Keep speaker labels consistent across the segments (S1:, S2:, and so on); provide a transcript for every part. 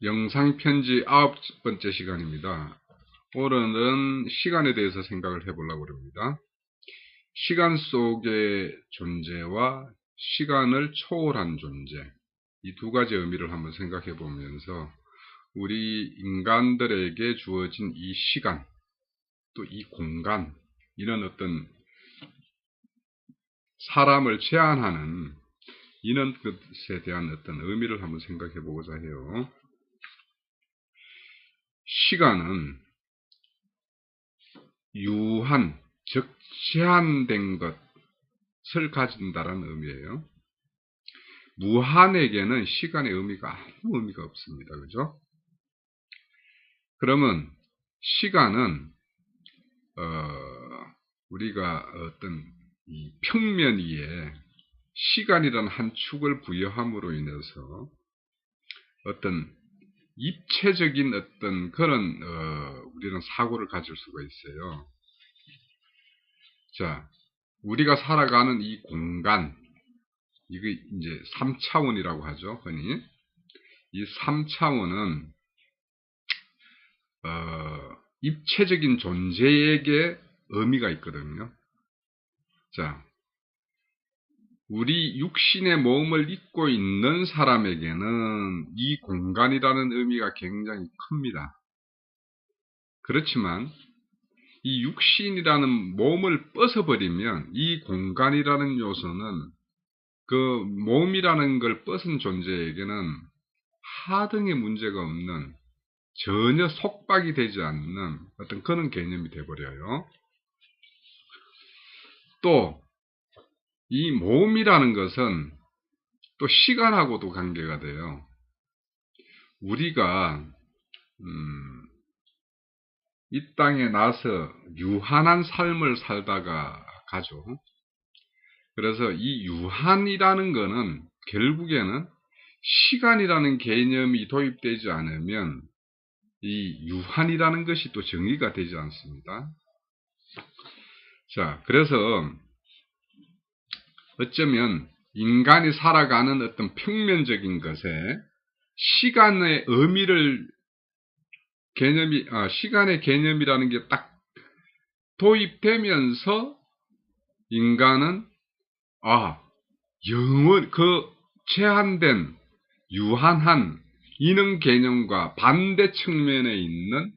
S1: 영상 편지 9번째 시간입니다. 오늘은 시간에 대해서 생각을 해보려고 합니다. 시간 속의 존재와 시간을 초월한 존재, 이 두 가지 의미를 한번 생각해 보면서 우리 인간들에게 주어진 이 시간, 또 이 공간, 이런 어떤 사람을 제한하는 이런 것에 대한 어떤 의미를 한번 생각해 보고자 해요. 시간은 유한, 즉 제한된 것을 가진다는 의미예요. 무한에게는 시간의 의미가 아무 의미가 없습니다. 그죠? 그러면 시간은 우리가 어떤 이 평면 위에 시간이라는 한 축을 부여함으로 인해서 어떤 입체적인 어떤 그런 우리는 사고를 가질 수가 있어요. 자, 우리가 살아가는 이 공간, 이게 이제 3차원이라고 하죠, 흔히. 이 3차원은 입체적인 존재에게 의미가 있거든요. 자, 우리 육신의 몸을 입고 있는 사람에게는 이 공간이라는 의미가 굉장히 큽니다. 그렇지만 이 육신이라는 몸을 벗어버리면 이 공간이라는 요소는 그 몸이라는 걸 벗은 존재에게는 하등의 문제가 없는, 전혀 속박이 되지 않는 어떤 그런 개념이 되어버려요. 또 이 몸이라는 것은 또 시간하고도 관계가 돼요. 우리가 이 땅에 나서 유한한 삶을 살다가 가죠. 그래서 이 유한이라는 것은 결국에는 시간이라는 개념이 도입되지 않으면 이 유한이라는 것이 또 정의가 되지 않습니다. 자, 그래서 어쩌면 인간이 살아가는 어떤 평면적인 것에 시간의 의미를 시간의 개념이라는 게 딱 도입되면서 인간은 제한된 유한한 이능 개념과 반대 측면에 있는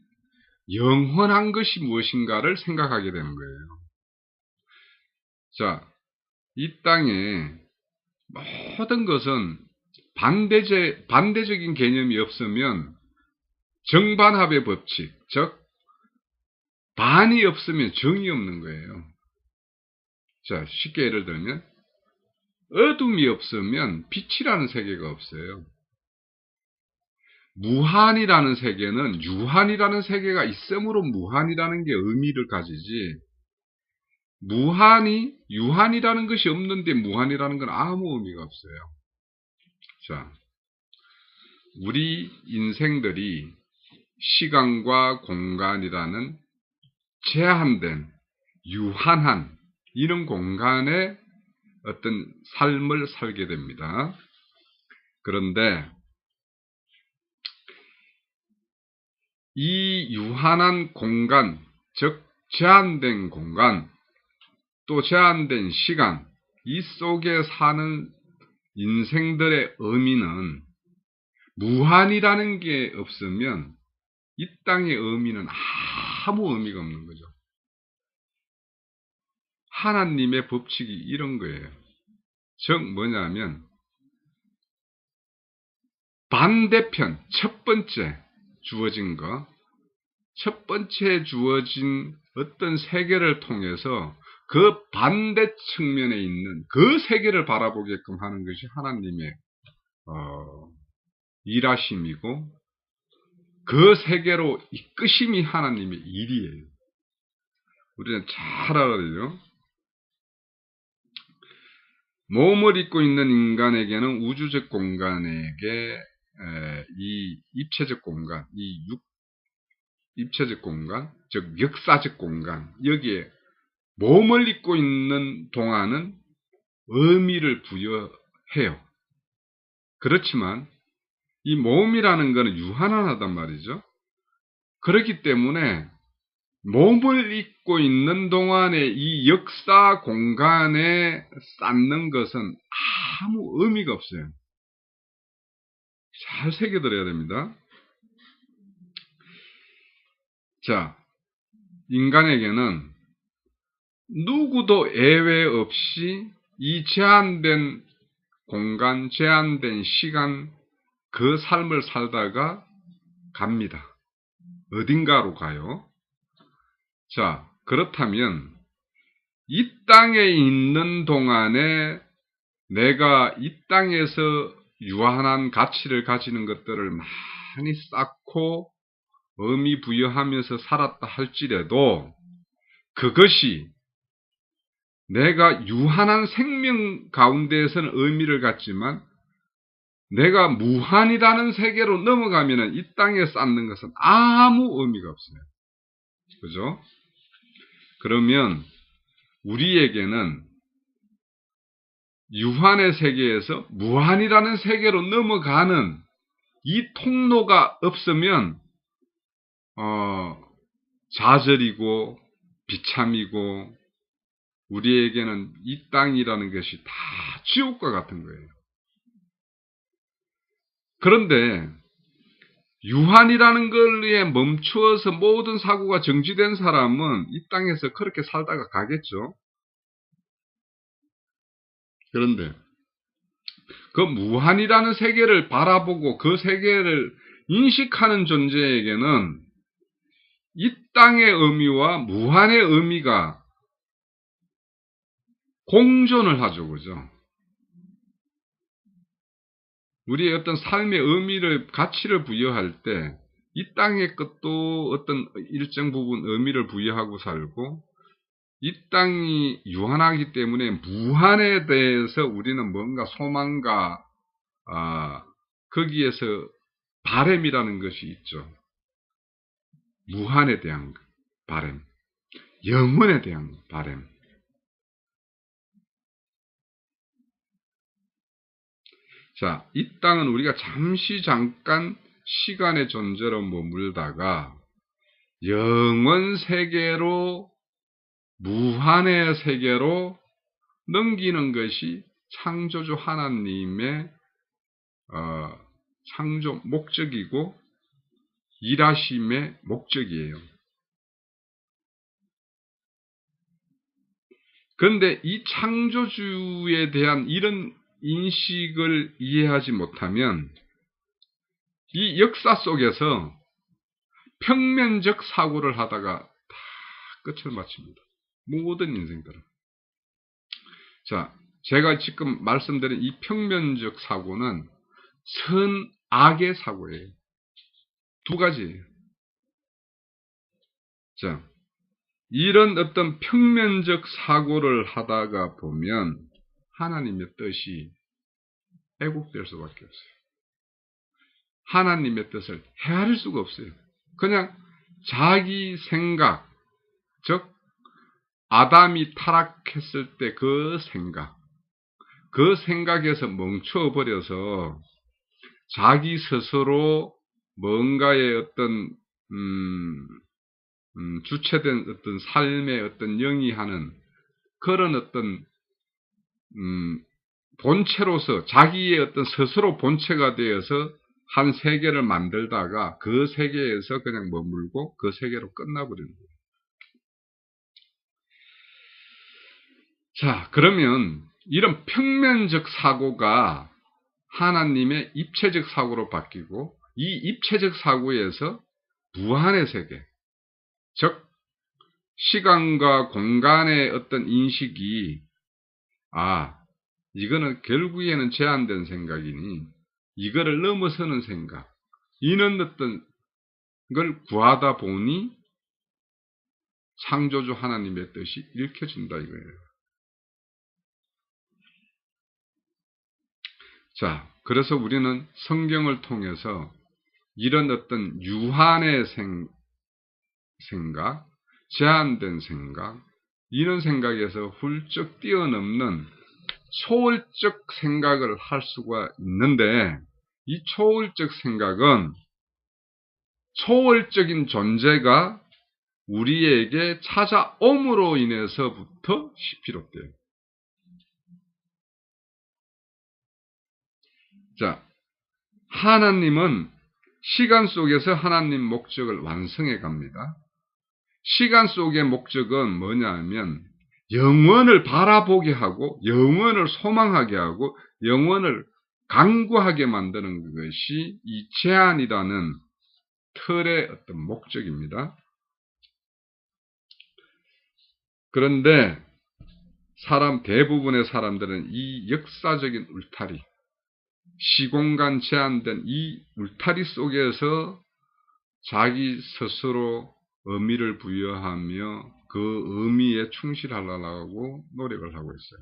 S1: 영원한 것이 무엇인가를 생각하게 되는 거예요. 자, 이 땅에 모든 것은 반대적인 개념이 없으면 정반합의 법칙, 즉 반이 없으면 정이 없는 거예요. 자, 쉽게 예를 들면 어둠이 없으면 빛이라는 세계가 없어요. 무한이라는 세계는 유한이라는 세계가 있으므로 무한이라는 게 의미를 가지지, 유한이라는 것이 없는데 무한이라는 건 아무 의미가 없어요. 자, 우리 인생들이 시간과 공간이라는 제한된, 유한한 이런 공간에 어떤 삶을 살게 됩니다. 그런데 이 유한한 공간, 즉 제한된 공간, 또 제한된 시간, 이 속에 사는 인생들의 의미는 무한이라는 게 없으면 이 땅의 의미는 아무 의미가 없는 거죠. 하나님의 법칙이 이런 거예요. 즉 뭐냐면 반대편, 첫 번째 주어진 것, 첫 번째 주어진 어떤 세계를 통해서 그 반대 측면에 있는 그 세계를 바라보게끔 하는 것이 하나님의 일하심이고, 그 세계로 이끄심이 하나님의 일이에요. 우리는 잘 알아야 돼요. 몸을 입고 있는 인간에게는 우주적 공간에게 이 입체적 공간, 입체적 공간, 즉 역사적 공간, 여기에 몸을 입고 있는 동안은 의미를 부여해요. 그렇지만 이 몸이라는 것은 유한하단 말이죠. 그렇기 때문에 몸을 입고 있는 동안에 이 역사 공간에 쌓는 것은 아무 의미가 없어요. 잘 새겨들어야 됩니다. 자, 인간에게는 누구도 예외 없이 이 제한된 공간, 제한된 시간, 그 삶을 살다가 갑니다. 어딘가로 가요. 자, 그렇다면 이 땅에 있는 동안에 내가 이 땅에서 유한한 가치를 가지는 것들을 많이 쌓고 의미 부여하면서 살았다 할지라도 그것이 내가 유한한 생명 가운데에서는 의미를 갖지만 내가 무한이라는 세계로 넘어가면 이 땅에 쌓는 것은 아무 의미가 없어요. 그죠? 그러면 우리에게는 유한의 세계에서 무한이라는 세계로 넘어가는 이 통로가 없으면 좌절이고 비참이고 우리에게는 이 땅이라는 것이 다 지옥과 같은 거예요. 그런데 유한이라는 걸에 멈추어서 모든 사고가 정지된 사람은 이 땅에서 그렇게 살다가 가겠죠. 그런데 그 무한이라는 세계를 바라보고 그 세계를 인식하는 존재에게는 이 땅의 의미와 무한의 의미가 공존을 하죠. 그죠? 우리의 어떤 삶의 의미를, 가치를 부여할 때 이 땅의 것도 어떤 일정 부분 의미를 부여하고 살고 이 땅이 유한하기 때문에 무한에 대해서 우리는 뭔가 소망과 거기에서 바램이라는 것이 있죠. 무한에 대한 바램, 영원에 대한 바램. 자, 이 땅은 우리가 잠깐 시간의 존재로 머물다가 영원 세계로 무한의 세계로 넘기는 것이 창조주 하나님의 창조 목적이고 일하심의 목적이에요. 그런데 이 창조주에 대한 이런 인식을 이해하지 못하면 이 역사 속에서 평면적 사고를 하다가 다 끝을 마칩니다. 모든 인생들은. 자, 제가 지금 말씀드린 이 평면적 사고는 선, 악의 사고예요. 두 가지예요. 자, 이런 어떤 평면적 사고를 하다가 보면 하나님의 뜻이 왜곡될 수밖에 없어요. 하나님의 뜻을 헤아릴 수가 없어요. 그냥 자기 생각, 즉 아담이 타락했을 때 그 생각에서 멈춰버려서 자기 스스로 뭔가의 어떤 주체된 어떤 삶의 어떤 영위하는 그런 어떤 본체로서 자기의 어떤 스스로 본체가 되어서 한 세계를 만들다가 그 세계에서 그냥 머물고 그 세계로 끝나버리는 거예요. 자, 그러면 이런 평면적 사고가 하나님의 입체적 사고로 바뀌고 이 입체적 사고에서 무한의 세계, 즉 시간과 공간의 어떤 인식이 이거는 결국에는 제한된 생각이니 이거를 넘어서는 생각, 이런 어떤 걸 구하다 보니 창조주 하나님의 뜻이 읽혀진다 이거예요. 자, 그래서 우리는 성경을 통해서 이런 어떤 유한의 생각, 제한된 생각, 이런 생각에서 훌쩍 뛰어넘는 초월적 생각을 할 수가 있는데 이 초월적 생각은 초월적인 존재가 우리에게 찾아옴으로 인해서부터 비롯돼요. 자, 하나님은 시간 속에서 하나님 목적을 완성해 갑니다. 시간 속의 목적은 뭐냐 하면 영원을 바라보게 하고 영원을 소망하게 하고 영원을 강구하게 만드는 것이 이 제한이라는 틀의 어떤 목적입니다. 그런데 대부분의 사람들은 이 역사적인 울타리, 시공간 제한된 이 울타리 속에서 자기 스스로 의미를 부여하며 그 의미에 충실하려고 노력을 하고 있어요.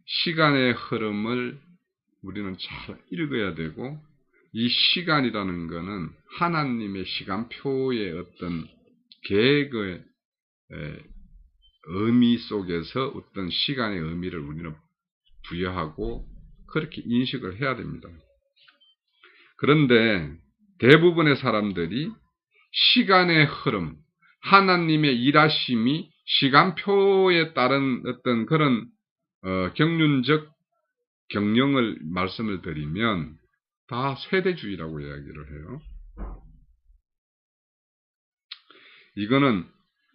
S1: 시간의 흐름을 우리는 잘 읽어야 되고 이 시간이라는 것은 하나님의 시간표의 어떤 계획의 의미 속에서 어떤 시간의 의미를 우리는 부여하고 그렇게 인식을 해야 됩니다. 그런데 대부분의 사람들이 시간의 흐름, 하나님의 일하심이 시간표에 따른 어떤 그런 경륜적 경영을 말씀을 드리면 다 세대주의라고 이야기를 해요. 이거는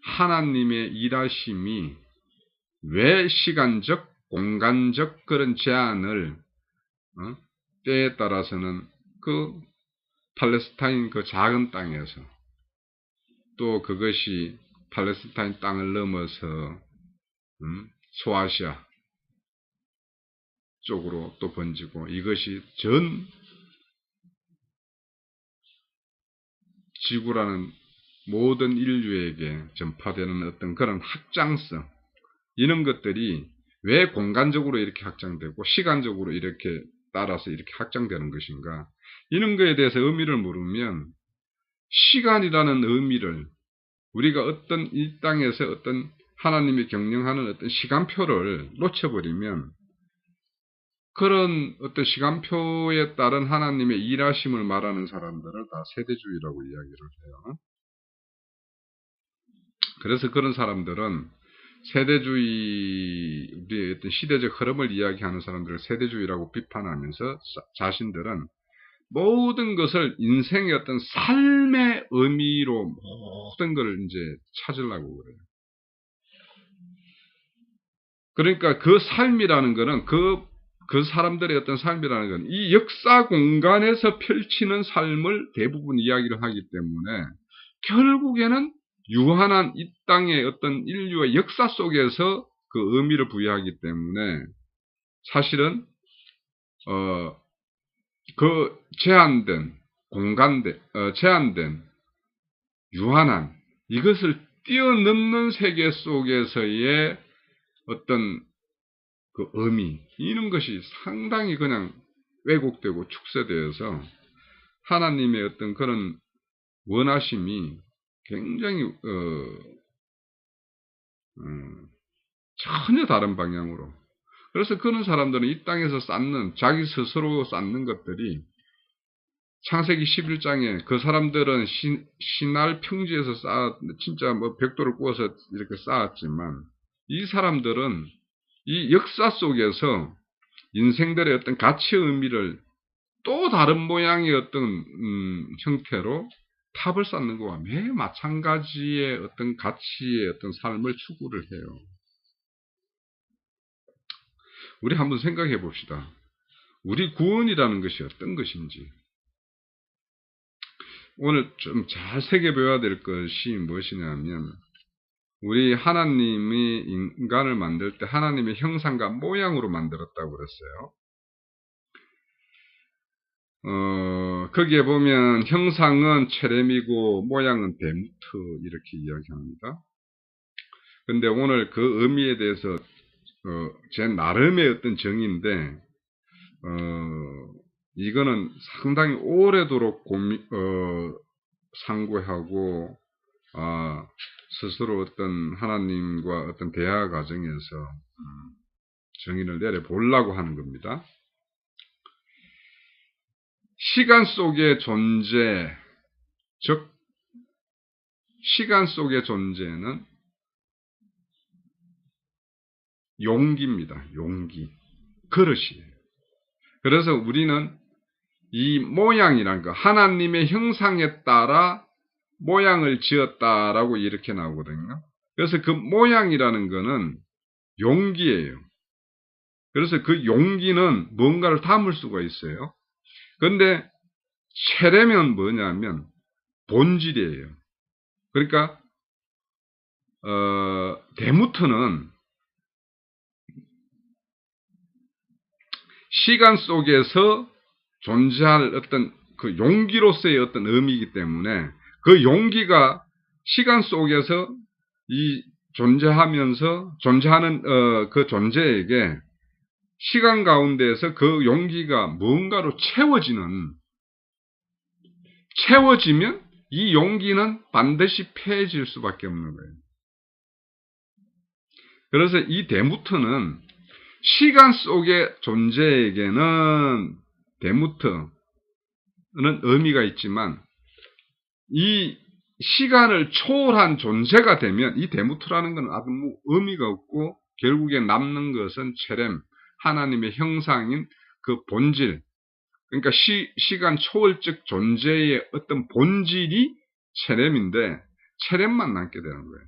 S1: 하나님의 일하심이 왜 시간적, 공간적 그런 제한을 때에 따라서는 그 팔레스타인 그 작은 땅에서 또 그것이 팔레스타인 땅을 넘어서 소아시아 쪽으로 또 번지고 이것이 전 지구라는 모든 인류에게 전파되는 어떤 그런 확장성, 이런 것들이 왜 공간적으로 이렇게 확장되고 시간적으로 이렇게 따라서 이렇게 확장되는 것인가, 이런 것에 대해서 의미를 물으면 시간이라는 의미를 우리가 어떤 이 땅에서 어떤 하나님이 경영하는 어떤 시간표를 놓쳐버리면 그런 어떤 시간표에 따른 하나님의 일하심을 말하는 사람들을 다 세대주의라고 이야기를 해요. 그래서 그런 사람들은 세대주의, 우리의 어떤 시대적 흐름을 이야기하는 사람들을 세대주의라고 비판하면서 자신들은 모든 것을 인생의 어떤 삶의 의미로 모든 걸 이제 찾으려고 그래요. 그러니까 그 삶이라는 거는 그 사람들의 어떤 삶이라는 건 이 역사 공간에서 펼치는 삶을 대부분 이야기를 하기 때문에 결국에는 유한한 이 땅의 어떤 인류의 역사 속에서 그 의미를 부여하기 때문에 사실은 그 제한된 제한된 유한한 이것을 뛰어넘는 세계 속에서의 어떤 그 의미, 이런 것이 상당히 그냥 왜곡되고 축소되어서 하나님의 어떤 그런 원하심이 굉장히 전혀 다른 방향으로. 그래서 그런 사람들은 이 땅에서 쌓는, 자기 스스로 쌓는 것들이 창세기 11장에 그 사람들은 신할 평지에서 진짜 뭐 벽돌을 구워서 이렇게 쌓았지만 이 사람들은 이 역사 속에서 인생들의 어떤 가치의 의미를 또 다른 모양의 어떤 형태로 탑을 쌓는 것과 매우 마찬가지의 어떤 가치의 어떤 삶을 추구를 해요. 우리 한번 생각해 봅시다. 우리 구원이라는 것이 어떤 것인지. 오늘 좀 잘 새겨봐야 될 것이 무엇이냐면, 우리 하나님이 인간을 만들 때 하나님의 형상과 모양으로 만들었다고 그랬어요. 거기에 보면 형상은 체렘이고 모양은 베무트 이렇게 이야기합니다. 근데 오늘 그 의미에 대해서 제 나름의 어떤 정의인데 이거는 상당히 오래도록 상고하고 스스로 어떤 하나님과 어떤 대화 과정에서 정의를 내려보려고 하는 겁니다. 시간 속의 존재, 즉 시간 속의 존재는 용기입니다. 용기. 그릇이에요. 그래서 우리는 이 모양이란 거, 하나님의 형상에 따라 모양을 지었다라고 이렇게 나오거든요. 그래서 그 모양이라는 거는 용기예요. 그래서 그 용기는 뭔가를 담을 수가 있어요. 그런데 체례면 뭐냐면 본질이에요. 그러니까 데무트는 시간 속에서 존재할 어떤 그 용기로서의 어떤 의미이기 때문에 그 용기가 시간 속에서 이 존재하는 그 존재에게 시간 가운데에서 그 용기가 뭔가로 채워지면 이 용기는 반드시 폐해질 수밖에 없는 거예요. 그래서 이 데무트는 시간 속의 존재에게는 데무트는 의미가 있지만 이 시간을 초월한 존재가 되면 이 데무트라는 것은 아주 의미가 없고 결국에 남는 것은 체렘, 하나님의 형상인 그 본질, 그러니까 시간 초월적 존재의 어떤 본질이 체렘인데 체렘만 남게 되는 거예요.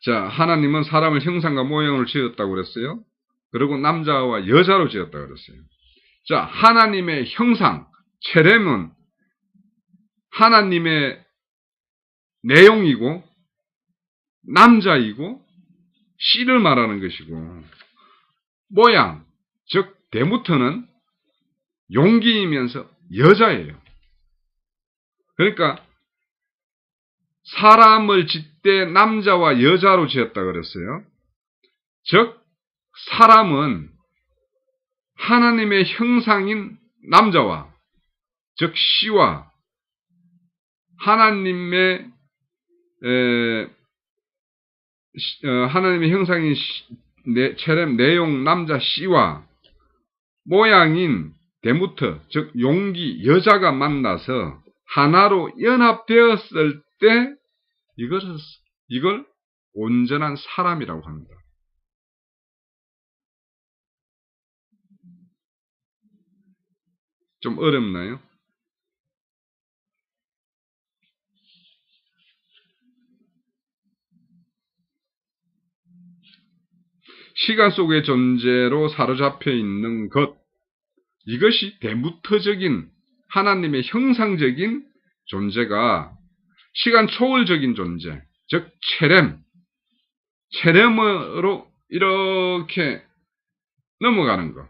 S1: 자, 하나님은 사람을 형상과 모양으로 지었다고 그랬어요. 그리고 남자와 여자로 지었다고 그랬어요. 자, 하나님의 형상, 체렘은 하나님의 내용이고 남자이고 씨를 말하는 것이고, 모양, 즉 데무트는 용기이면서 여자예요. 그러니까 사람을 짓되 남자와 여자로 지었다 그랬어요. 즉 사람은 하나님의 형상인 남자와, 즉 씨와 하나님의 형상인 체렘 내용 남자 씨와 모양인 데무트, 즉 용기 여자가 만나서 하나로 연합되었을 때 이걸 온전한 사람이라고 합니다. 좀 어렵나요? 시간 속의 존재로 사로잡혀 있는 것, 이것이 데무트적인 하나님의 형상적인 존재가 시간 초월적인 존재, 즉 체렘으로 이렇게 넘어가는 것.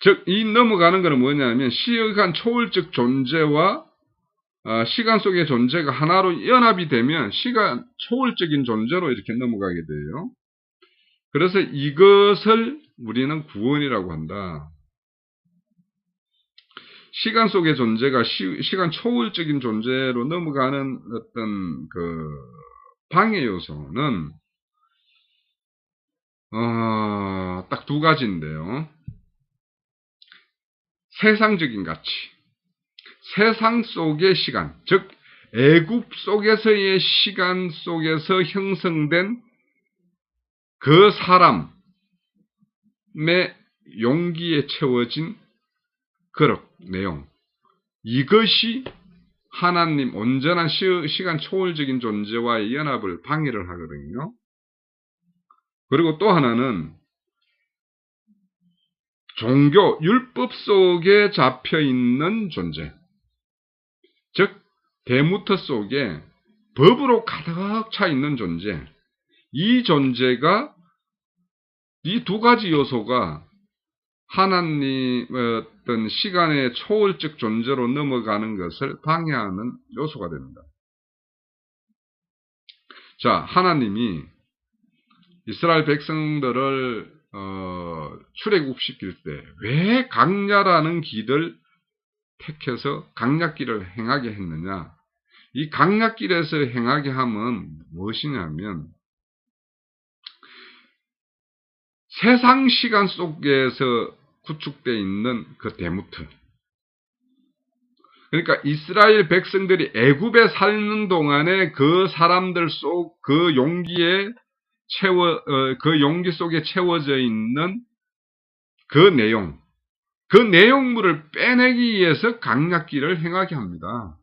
S1: 즉 이 넘어가는 것은 뭐냐면 시간 초월적 존재와 시간 속의 존재가 하나로 연합이 되면 시간 초월적인 존재로 이렇게 넘어가게 돼요. 그래서 이것을 우리는 구원이라고 한다. 시간 속의 존재가 시간 초월적인 존재로 넘어가는 어떤 그 방해 요소는 딱 두 가지인데요. 세상적인 가치, 세상 속의 시간, 즉 애굽 속에서의 시간 속에서 형성된 그 사람의 용기에 채워진 그릇, 내용, 이것이 하나님 온전한 시간 초월적인 존재와의 연합을 방해를 하거든요. 그리고 또 하나는 종교, 율법 속에 잡혀있는 존재, 즉 데무트 속에 법으로 가득 차 있는 존재, 이 존재가 이 두 가지 요소가 하나님 어떤 시간의 초월적 존재로 넘어가는 것을 방해하는 요소가 됩니다. 자, 하나님이 이스라엘 백성들을 출애굽시킬 때 왜 강야라는 길을 택해서 강야길을 행하게 했느냐? 이 강야길에서 행하게 함은 무엇이냐면 세상 시간 속에서 구축되어 있는 그 데무트. 그러니까 이스라엘 백성들이 애굽에 사는 동안에 그 사람들 속 그 용기에 그 용기 속에 채워져 있는 그 내용, 그 내용물을 빼내기 위해서 강약기를 행하게 합니다.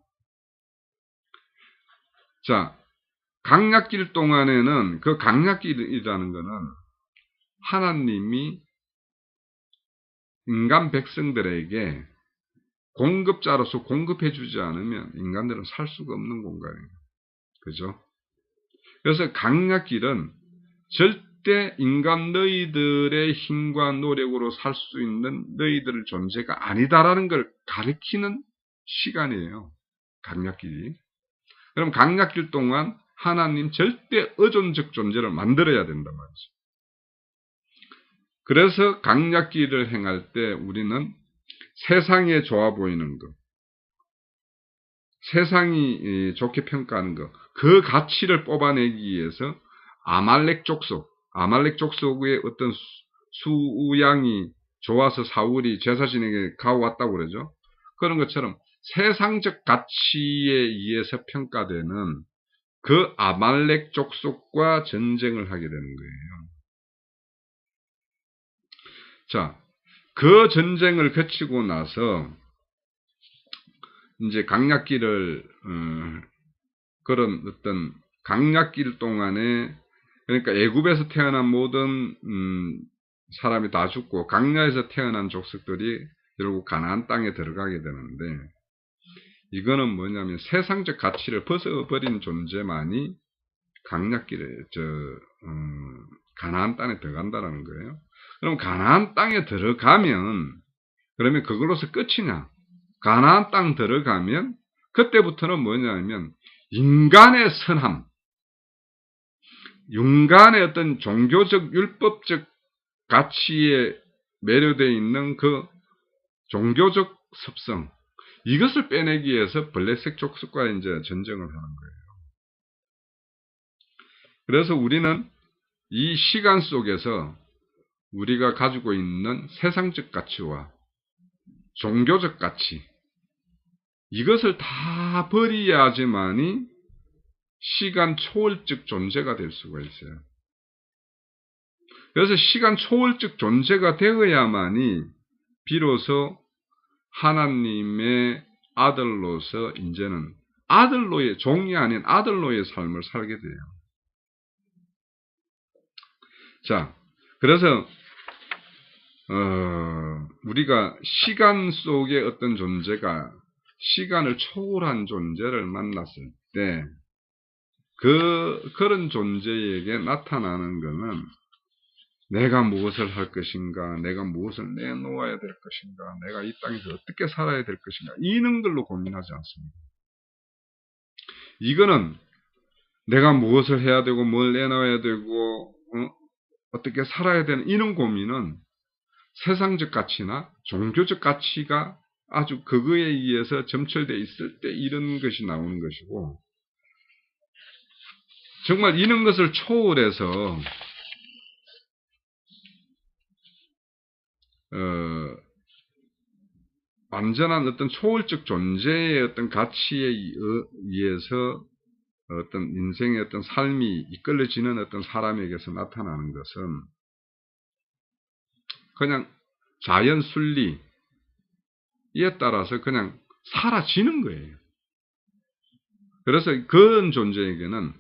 S1: 자, 강약길 동안에는 그 강약길이라는 것은 하나님이 인간 백성들에게 공급자로서 공급해주지 않으면 인간들은 살 수가 없는 공간이에요. 그죠? 그래서 강약길은 절대 인간 너희들의 힘과 노력으로 살 수 있는 너희들 존재가 아니다라는 걸 가르치는 시간이에요. 강약길이. 그럼 강약길 동안 하나님 절대 의존적 존재를 만들어야 된단 말이죠. 그래서 강약길을 행할 때 우리는 세상에 좋아 보이는 것, 세상이 좋게 평가하는 것, 그 가치를 뽑아내기 위해서 아말렉 족속의 어떤 수양이 좋아서 사울이 제사신에게 가왔다고 그러죠. 그런 것처럼 세상적 가치에 의해서 평가되는 그 아말렉 족속과 전쟁을 하게 되는 거예요. 자, 그 전쟁을 거치고 나서 이제 강약길을 그런 어떤 강약길 동안에 그러니까 애굽에서 태어난 모든 사람이 다 죽고 강야에서 태어난 족속들이 결국 가나안 땅에 들어가게 되는데 이거는 뭐냐면 세상적 가치를 벗어버린 존재만이 강약길에 가나안 땅에 들어간다는 거예요. 그럼 가나안 땅에 들어가면 그러면 그걸로서 끝이냐? 가나안 땅 들어가면 그때부터는 뭐냐면 인간의 선함, 인간의 어떤 종교적 율법적 가치에 매료되어 있는 그 종교적 습성, 이것을 빼내기 위해서 블레셋 족속과 이제 전쟁을 하는 거예요. 그래서 우리는 이 시간 속에서 우리가 가지고 있는 세상적 가치와 종교적 가치, 이것을 다 버려야지만이 시간 초월적 존재가 될 수가 있어요. 그래서 시간 초월적 존재가 되어야만이 비로소 하나님의 아들로서 이제는 아들로의 종이 아닌 아들로의 삶을 살게 돼요. 자, 그래서 우리가 시간 속의 어떤 존재가 시간을 초월한 존재를 만났을 때 그런 존재에게 나타나는 것은 내가 무엇을 할 것인가, 내가 무엇을 내놓아야 될 것인가, 내가 이 땅에서 어떻게 살아야 될 것인가, 이런 걸로 고민하지 않습니다. 이거는 내가 무엇을 해야 되고 뭘 내놔야 되고 어떻게 살아야 되는 이런 고민은 세상적 가치나 종교적 가치가 아주 그거에 의해서 점철되어 있을 때 이런 것이 나오는 것이고 정말 이런 것을 초월해서 완전한 어떤 초월적 존재의 어떤 가치에 의해서 어떤 인생의 어떤 삶이 이끌어지는 어떤 사람에게서 나타나는 것은 그냥 자연 순리에 따라서 그냥 사라지는 거예요. 그래서 그런 존재에게는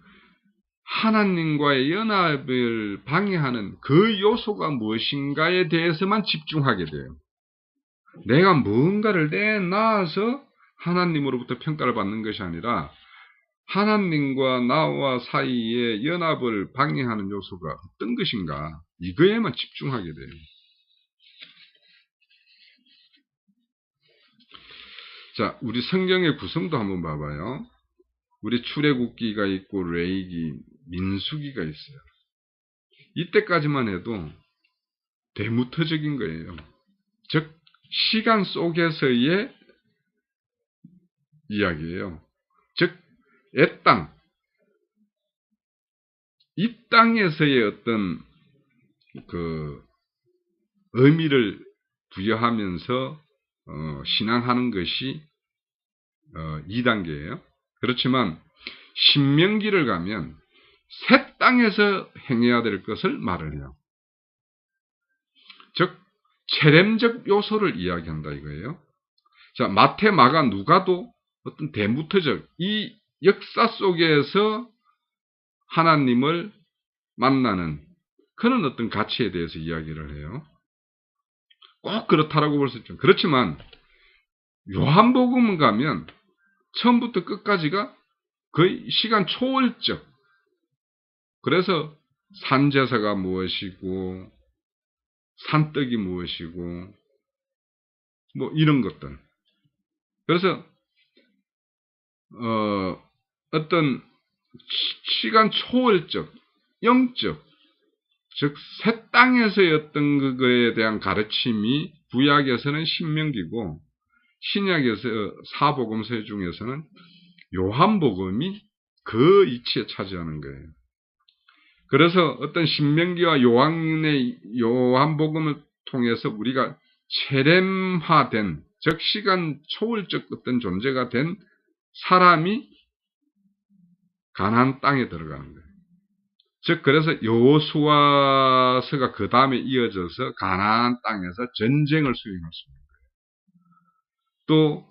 S1: 하나님과의 연합을 방해하는 그 요소가 무엇인가에 대해서만 집중하게 돼요. 내가 무언가를 내놔서 하나님으로부터 평가를 받는 것이 아니라 하나님과 나와 사이에 연합을 방해하는 요소가 어떤 것인가 이거에만 집중하게 돼요. 자, 우리 성경의 구성도 한번 봐봐요. 우리 출애굽기가 있고 레위기, 민수기가 있어요. 이때까지만 해도 대무터적인 거예요. 즉 시간 속에서의 이야기예요. 즉 이 땅에서의 어떤 그 의미를 부여하면서 신앙하는 것이 2단계예요. 그렇지만 신명기를 가면 새 땅에서 행해야 될 것을 말을 해요. 즉 체렘적 요소를 이야기한다 이거예요. 자, 마태, 마가, 누가도 어떤 대무터적 이 역사 속에서 하나님을 만나는 그런 어떤 가치에 대해서 이야기를 해요. 꼭 그렇다라고 볼 수 있죠. 그렇지만 요한복음 가면 처음부터 끝까지가 거의 시간 초월적. 그래서 산제사가 무엇이고 산떡이 무엇이고 뭐 이런 것들. 그래서 어떤 시간 초월적, 영적, 즉 새 땅에서의 어떤 그거에 대한 가르침이 구약에서는 신명기고 신약에서 사복음서 중에서는 요한복음이 그 위치에 차지하는 거예요. 그래서 어떤 신명기와 요한복음을 통해서 우리가 체렘화된, 즉 시간 초월적 어떤 존재가 된 사람이 가나안 땅에 들어가는 거예요. 즉 그래서 여호수아서가 그 다음에 이어져서 가나안 땅에서 전쟁을 수행할 수 있는 거예요. 또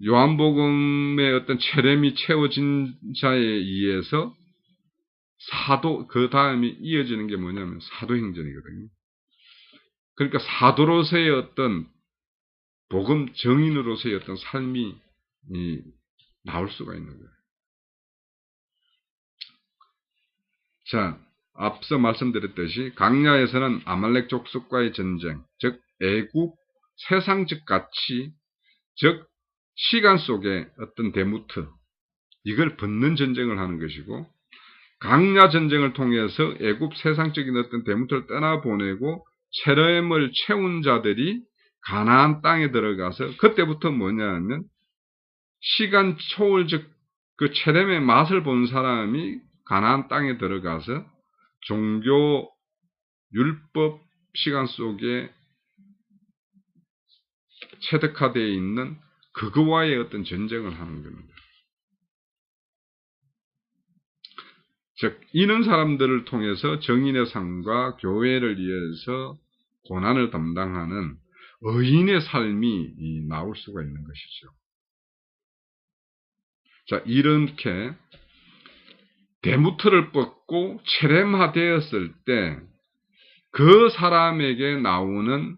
S1: 요한복음의 어떤 체렘이 채워진 자에 의해서 사도, 그 다음에 이어지는 게 뭐냐면 사도행전이거든요. 그러니까 사도로서의 어떤 복음 정인으로서의 어떤 삶이 나올 수가 있는 거예요. 자, 앞서 말씀드렸듯이 강야에서는 아말렉 족속과의 전쟁, 즉 애국 세상적 가치, 즉 시간 속에 어떤 데무트, 이걸 벗는 전쟁을 하는 것이고, 강야 전쟁을 통해서 애굽 세상적인 어떤 데무트를 떠나보내고 체렘을 채운 자들이 가나안 땅에 들어가서 그때부터 뭐냐면 시간 초월적 그 체렘의 맛을 본 사람이 가나안 땅에 들어가서 종교 율법 시간 속에 체득화되어 있는 그거와의 어떤 전쟁을 하는 겁니다. 즉 이런 사람들을 통해서 정인의 삶과 교회를 위해서 고난을 담당하는 의인의 삶이 나올 수가 있는 것이죠. 자, 이렇게 데무트를 뻗고 체렘화되었을 때 그 사람에게 나오는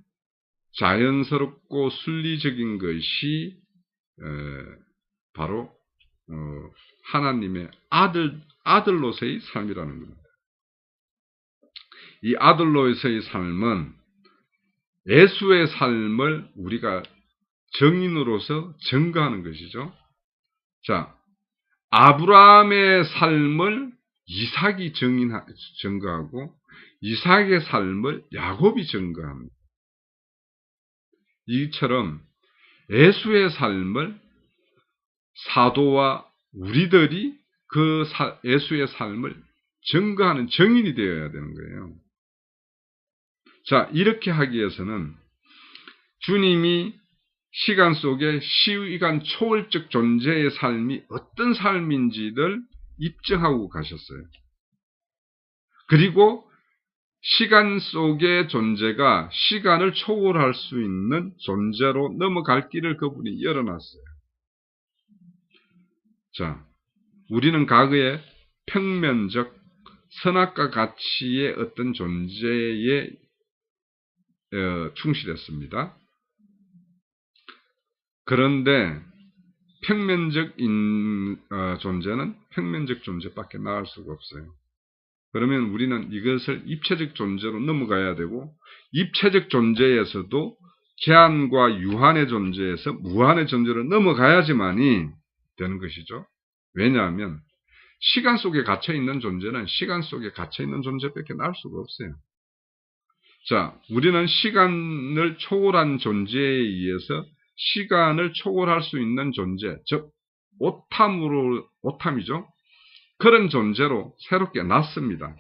S1: 자연스럽고 순리적인 것이 바로 하나님의 아들로서의 삶이라는 겁니다. 이 아들로서의 삶은 예수의 삶을 우리가 정인으로서 증거하는 것이죠. 자, 아브라함의 삶을 이삭이 증거하고 이삭의 삶을 야곱이 증거합니다. 이처럼 예수의 삶을 사도와 우리들이 그 예수의 삶을 증거하는 정인이 되어야 되는 거예요. 자, 이렇게 하기 위해서는 주님이 시간 속에 시간 초월적 존재의 삶이 어떤 삶인지를 입증하고 가셨어요. 그리고 시간 속의 존재가 시간을 초월할 수 있는 존재로 넘어갈 길을 그분이 열어놨어요. 자, 우리는 과거에 평면적 선악과 가치의 어떤 존재에 충실했습니다. 그런데 평면적 존재는 평면적 존재밖에 나을 수가 없어요. 그러면 우리는 이것을 입체적 존재로 넘어가야 되고 입체적 존재에서도 제한과 유한의 존재에서 무한의 존재로 넘어가야지만이 되는 것이죠. 왜냐하면 시간 속에 갇혀있는 존재는 시간 속에 갇혀있는 존재밖에 나을 수가 없어요. 자, 우리는 시간을 초월한 존재에 의해서 시간을 초월할 수 있는 존재, 즉 오탐이죠. 그런 존재로 새롭게 났습니다.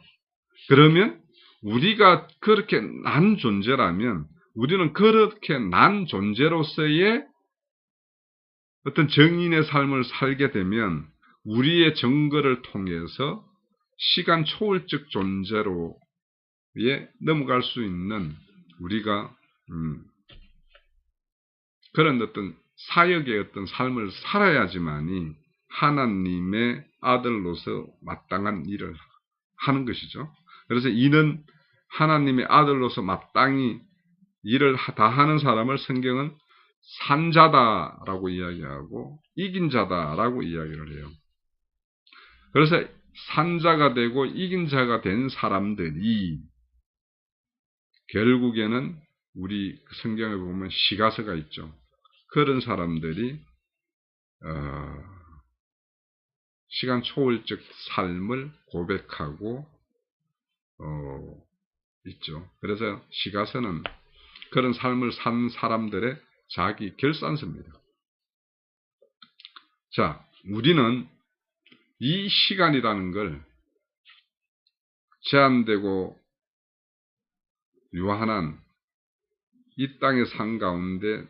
S1: 그러면 우리가 그렇게 난 존재라면 우리는 그렇게 난 존재로서의 어떤 정인의 삶을 살게 되면 우리의 증거를 통해서 시간 초월적 존재로 넘어갈 수 있는 우리가 그런 어떤 사역의 어떤 삶을 살아야지만이 하나님의 아들로서 마땅한 일을 하는 것이죠. 그래서 이는 하나님의 아들로서 마땅히 일을 다 하는 사람을 성경은 산자다라고 이야기하고 이긴 자다라고 이야기를 해요. 그래서 산자가 되고 이긴 자가 된 사람들이 결국에는 우리 성경에 보면 시가서가 있죠. 그런 사람들이 시간 초월적 삶을 고백하고 있죠. 그래서 시가서는 그런 삶을 산 사람들의 자기 결산서입니다. 자, 우리는 이 시간이라는 걸 제한되고 유한한 이 땅의 삶 가운데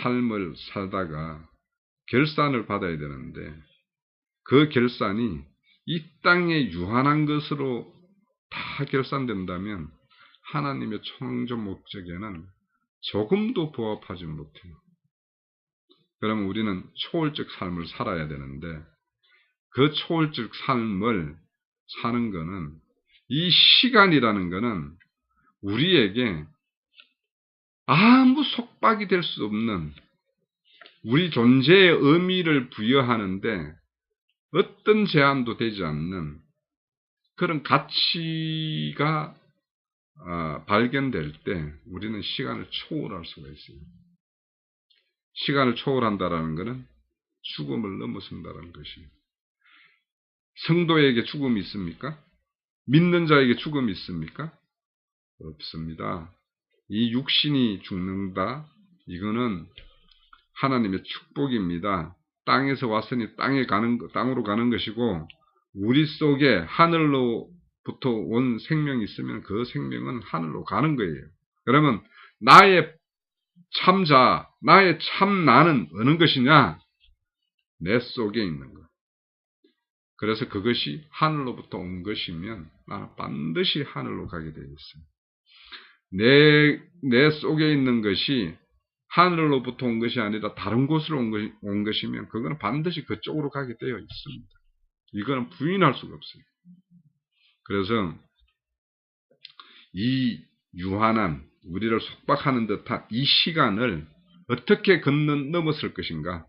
S1: 삶을 살다가 결산을 받아야 되는데 그 결산이 이 땅의 유한한 것으로 다 결산된다면 하나님의 창조 목적에는 조금도 부합하지 못해요. 그러면 우리는 초월적 삶을 살아야 되는데 그 초월적 삶을 사는 것은 이 시간이라는 것은 우리에게 아무 속박이 될 수 없는 우리 존재의 의미를 부여하는데 어떤 제한도 되지 않는 그런 가치가 발견될 때 우리는 시간을 초월할 수가 있어요. 시간을 초월한다는 것은 죽음을 넘어선다는 것이에요. 성도에게 죽음이 있습니까? 믿는 자에게 죽음이 있습니까? 없습니다. 이 육신이 죽는다. 이거는 하나님의 축복입니다. 땅에서 왔으니 땅으로 가는 것이고 우리 속에 하늘로부터 온 생명이 있으면 그 생명은 하늘로 가는 거예요. 그러면 나의 참자, 나의 참나는 어느 것이냐? 내 속에 있는 것. 그래서 그것이 하늘로부터 온 것이면 나는 반드시 하늘로 가게 되어 있습니다. 내 속에 있는 것이 하늘로부터 온 것이 아니라 다른 곳으로 온 것이면 그거는 반드시 그쪽으로 가게 되어 있습니다. 이거는 부인할 수가 없어요. 그래서 이 유한한 우리를 속박하는 듯한 이 시간을 어떻게 넘어설 것인가?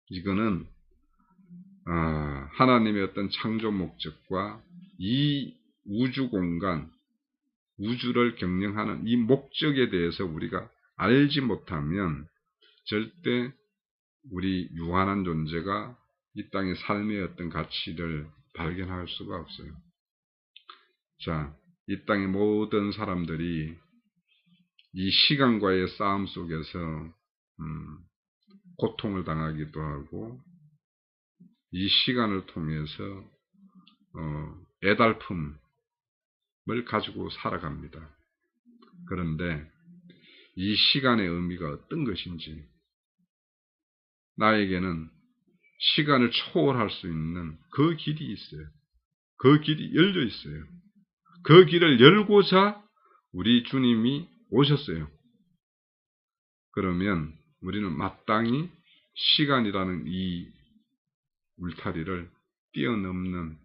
S1: 이거는 하나님의 어떤 창조 목적과 이 우주 공간, 우주를 경영하는 이 목적에 대해서 우리가 알지 못하면 절대 우리 유한한 존재가 이 땅의 삶의 어떤 가치를 발견할 수가 없어요. 자, 이 땅의 모든 사람들이 이 시간과의 싸움 속에서 고통을 당하기도 하고 이 시간을 통해서 애달픔을 가지고 살아갑니다. 그런데 이 시간의 의미가 어떤 것인지 나에게는 시간을 초월할 수 있는 그 길이 있어요. 그 길이 열려 있어요. 그 길을 열고자 우리 주님이 오셨어요. 그러면 우리는 마땅히 시간이라는 이 울타리를 뛰어넘는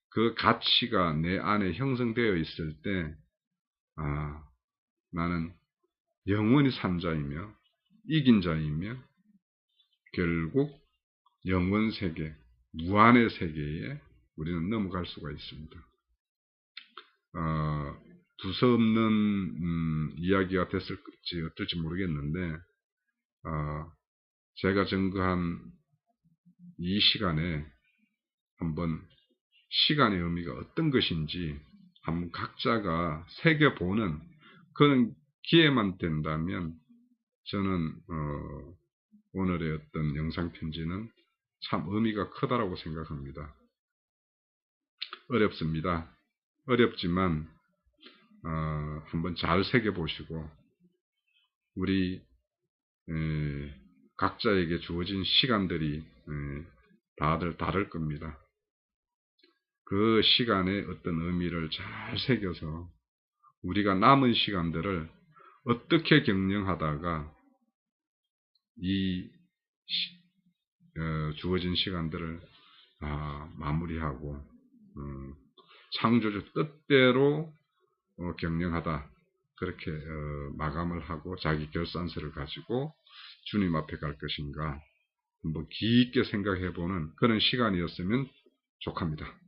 S1: 그 가치가 내 안에 형성되어 있을 때 나는 영원히 산 자이며 이긴 자이며 결국 영원 세계, 무한의 세계에 우리는 넘어갈 수가 있습니다. 두서없는 이야기가 됐을지 어떨지 모르겠는데 제가 증거한 이 시간에 한번 시간의 의미가 어떤 것인지 한번 각자가 새겨보는 그런 기회만 된다면 저는 오늘의 어떤 영상편지는 참 의미가 크다라고 생각합니다. 어렵습니다. 어렵지만 한번 잘 새겨보시고 우리 각자에게 주어진 시간들이 다들 다를 겁니다. 그 시간의 어떤 의미를 잘 새겨서 우리가 남은 시간들을 어떻게 경영하다가 이 주어진 시간들을 마무리하고 창조주 뜻대로 경영하다 그렇게 마감을 하고 자기 결산서를 가지고 주님 앞에 갈 것인가 한번 깊게 생각해 보는 그런 시간이었으면 좋겠습니다.